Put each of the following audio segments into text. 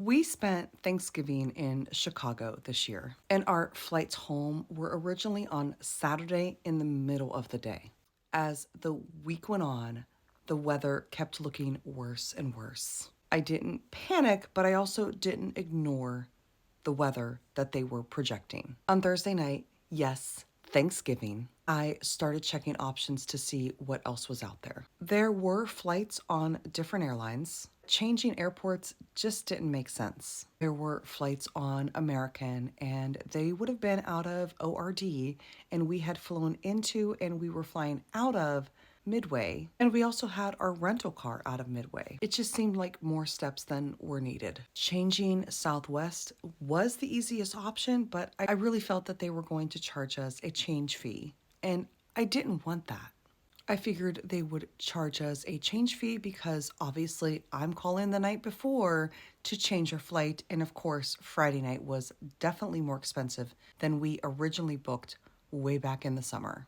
We spent Thanksgiving in Chicago this year, and our flights home were originally on Saturday in the middle of the day. As the week went on, the weather kept looking worse and worse. I didn't panic, but I also didn't ignore the weather that they were projecting. On Thursday night, yes, Thanksgiving, I started checking options to see what else was out there. There were flights on different airlines. Changing airports just didn't make sense. There were flights on American, and they would have been out of ORD, and we had flown into and we were flying out of Midway, and we also had our rental car out of Midway. It just seemed like more steps than were needed. Changing Southwest was the easiest option, but I really felt that they were going to charge us a change fee, and I didn't want that. I figured they would charge us a change fee because obviously I'm calling the night before to change our flight, and of course, Friday night was definitely more expensive than we originally booked way back in the summer.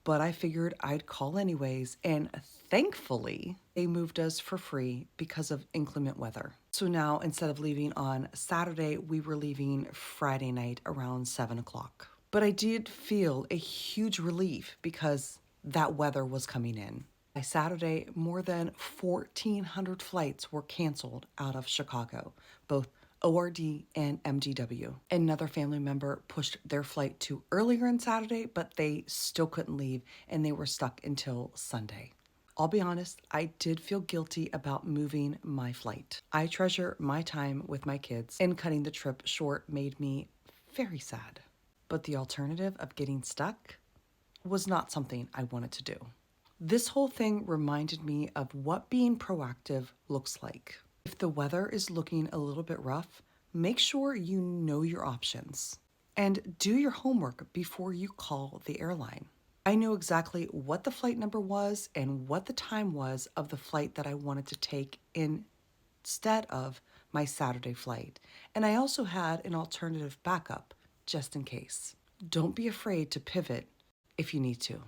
But I figured I'd call anyways, and thankfully, they moved us for free because of inclement weather. So now, instead of leaving on Saturday, we were leaving Friday night around 7 o'clock. But I did feel a huge relief because that weather was coming in. By Saturday, more than 1,400 flights were canceled out of Chicago, both ORD and MDW. Another family member pushed their flight to earlier on Saturday, but they still couldn't leave and they were stuck until Sunday. I'll be honest, I did feel guilty about moving my flight. I treasure my time with my kids, and cutting the trip short made me very sad. But the alternative of getting stuck was not something I wanted to do. This whole thing reminded me of what being proactive looks like. If the weather is looking a little bit rough, make sure you know your options and do your homework before you call the airline. I knew exactly what the flight number was and what the time was of the flight that I wanted to take instead of my Saturday flight. And I also had an alternative backup just in case. Don't be afraid to pivot if you need to.